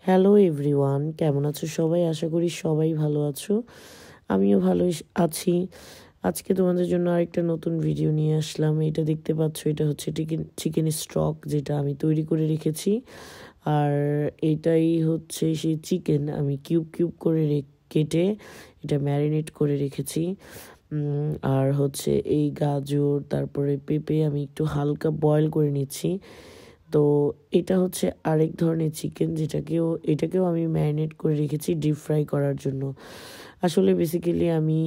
Hello everyone, কেমন আছো সবাই? আশা করি সবাই ভালো আছো। আমিও ভালোই আছি। আজকে তোমাদের জন্য আরেকটা নতুন ভিডিও নিয়ে আসলাম। এটা দেখতে পাচ্ছ, এটা হচ্ছে চিকেন স্টক, যেটা আমি তৈরি করে রেখেছি। আর এটাই হচ্ছে সেই চিকেন আমি কিউব কিউব করে কেটে এটা ম্যারিনেট করে রেখেছি। আর হচ্ছে এই গাজর, তারপরে পেঁপে আমি একটু হালকা বয়েল করে নিচ্ছি। তো এটা হচ্ছে আরেক ধরনের চিকেন, এটাকেও আমি ম্যারিনেট করে রেখেছি ডিপ ফ্রাই করার জন্য। আসলে বেসিক্যালি আমি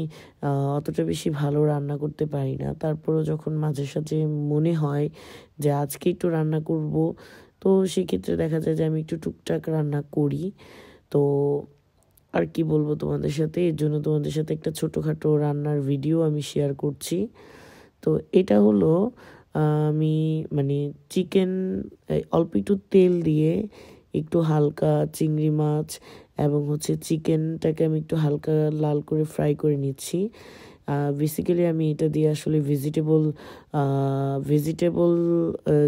অতটা বেশি ভালো রান্না করতে পারি না, তারপরও যখন মাঝে সাঝে মনে হয় যে আজকে একটু রান্না করব, তো সেক্ষেত্রে দেখা যায় যে আমি একটু টুকটাক রান্না করি। তো আর কি বলবো তোমাদের সাথে, এর জন্য তোমাদের সাথে একটা ছোটোখাটো রান্নার ভিডিও আমি শেয়ার করছি। তো এটা হলো আমি মানে চিকেন অল্প একটু তেল দিয়ে একটু হালকা চিংড়ি মাছ এবং হচ্ছে চিকেনটাকে আমি একটু হালকা লাল করে ফ্রাই করে নিচ্ছি। বেসিক্যালি আমি এটা দিয়ে আসলে ভেজিটেবল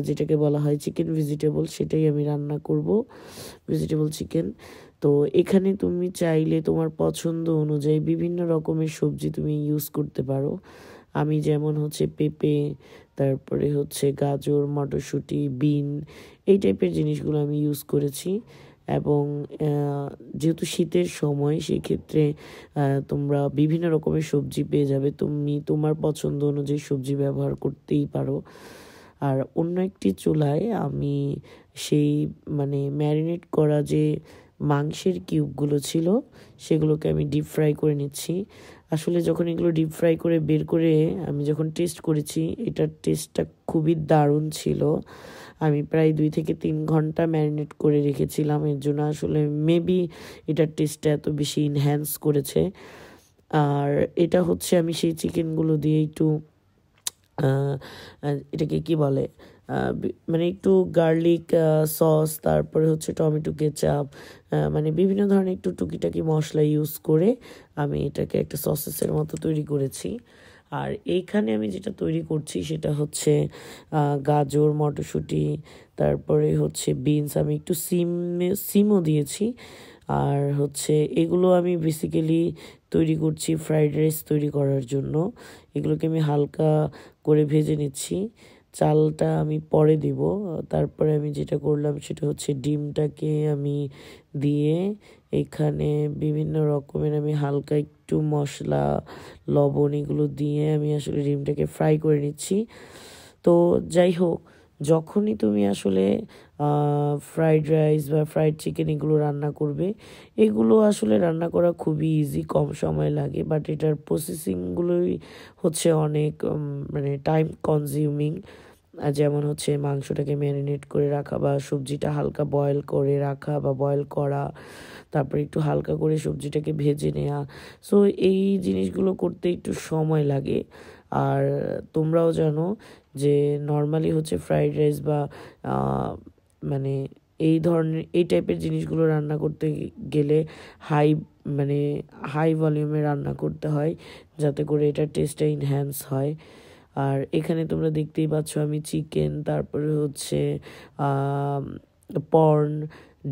যেটাকে বলা হয় চিকেন ভেজিটেবল, সেটাই আমি রান্না করব, ভেজিটেবল চিকেন। তো এখানে তুমি চাইলে তোমার পছন্দ অনুযায়ী বিভিন্ন রকমের সবজি তুমি ইউজ করতে পারো। আমি যেমন হচ্ছে পেঁপে, তারপরে হচ্ছে গাজর, মটরশুঁটি, বিন, এই টাইপের জিনিসগুলো আমি ইউজ করেছি। এবং যেহেতু শীতের সময়, সেক্ষেত্রে তোমরা বিভিন্ন রকমের সবজি পেয়ে যাবে, তুমি তোমার পছন্দ অনুযায়ী সবজি ব্যবহার করতেই পারো। আর অন্য একটি চুলায় আমি সেই ম্যারিনেট করা যে মাংসের কিউবগুলো ছিল, সেগুলোকে আমি ডিপ ফ্রাই করে নিচ্ছি। আসলে যখন এগুলো ডিপ ফ্রাই করে বের করে আমি যখন টেস্ট করেছি, এটার টেস্টটা খুবই দারুণ ছিল। আমি প্রায় 2 থেকে 3 ঘন্টা ম্যারিনেট করে রেখেছিলাম, এর জন্য আসলে মেবি এটার টেস্টটা এত বেশি ইনহ্যান্স করেছে। আর এটা হচ্ছে আমি সেই চিকেনগুলো দিয়ে একটু এটাকে কি বলে, একটু গার্লিক সস, তারপরে হচ্ছে টমেটো কেচাপ, বিভিন্ন ধরনের একটু টুকিটাকি মশলা ইউজ করে আমি এটাকে একটা সসেসের মতো তৈরি করেছি। আর এইখানে আমি যেটা তৈরি করছি সেটা হচ্ছে গাজর, মটরশুঁটি, তারপরে হচ্ছে বিনস, আমি একটু সিমও দিয়েছি। আর হচ্ছে এগুলো আমি বেসিক্যালি তৈরি করছি ফ্রাইড রাইস তৈরি করার জন্য। এগুলোকে আমি হালকা করে ভেজে নিচ্ছি, চালটা আমি পরে দিব। তারপরে আমি যেটা করলাম সেটা হচ্ছে ডিমটাকে আমি দিয়ে এখানে বিভিন্ন রকমের আমি হালকা একটু মশলা, লবণ, এগুলো দিয়ে আমি আসলে ডিমটাকে ফ্রাই করে নিচ্ছি। তো যাই হোক, যখনই তুমি আসলে ফ্রাইড রাইস বা ফ্রাইড চিকেন এগুলো রান্না করবে, এগুলো আসলে রান্না করা খুবই ইজি, কম সময় লাগে, বাট এটার প্রসেসিংগুলোই হচ্ছে অনেক টাইম কনজিউমিং। যেমন হচ্ছে মাংসটাকে ম্যারিনেট করে রাখা, বা সবজিটা হালকা বয়েল করে রাখা বা বয়েল করা, তারপরে একটু হালকা করে সবজিটাকে ভেজে নেওয়া। সো এই জিনিসগুলো করতে একটু সময় লাগে। আর তোমরাও জানো যে নর্মালি হচ্ছে ফ্রাইড রাইস বা মানে এই টাইপের জিনিসগুলো রান্না করতে গেলে হাই মানে হাই ভলিউমে রান্না করতে হয়, যাতে করে এটার টেস্টটা ইনহ্যান্স হয়। আর এখানে তোমরা দেখতেই পাচ্ছ আমি চিকেন, তারপরে হচ্ছে পর্ন,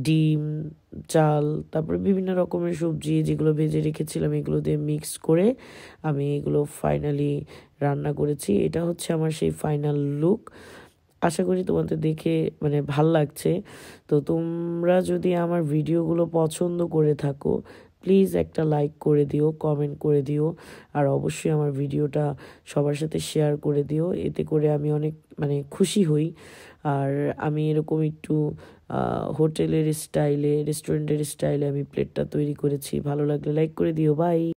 ডিম, চাল, তারপরে বিভিন্ন রকমের সবজি যেগুলো ভেজে রেখেছিলাম, এগুলো দিয়ে মিক্স করে আমি এগুলো ফাইনালি রান্না করেছি। এটা হচ্ছে আমার সেই ফাইনাল লুক। আশা করি তোমাদের দেখে ভাল লাগছে। তো তোমরা যদি আমার ভিডিওগুলো পছন্দ করে থাকো, প্লিজ একটা লাইক করে দিও, কমেন্ট করে দিও, আর অবশ্যই আমার ভিডিওটা সবার সাথে শেয়ার করে দিও। এতে করে আমি অনেক খুশি হই। আর আমি এরকম একটু হোটেলের স্টাইলে, রেস্টুরেন্টের স্টাইলে আমি প্লেটটা তৈরি করেছি। ভালো লাগলে লাইক করে দিও। বাই।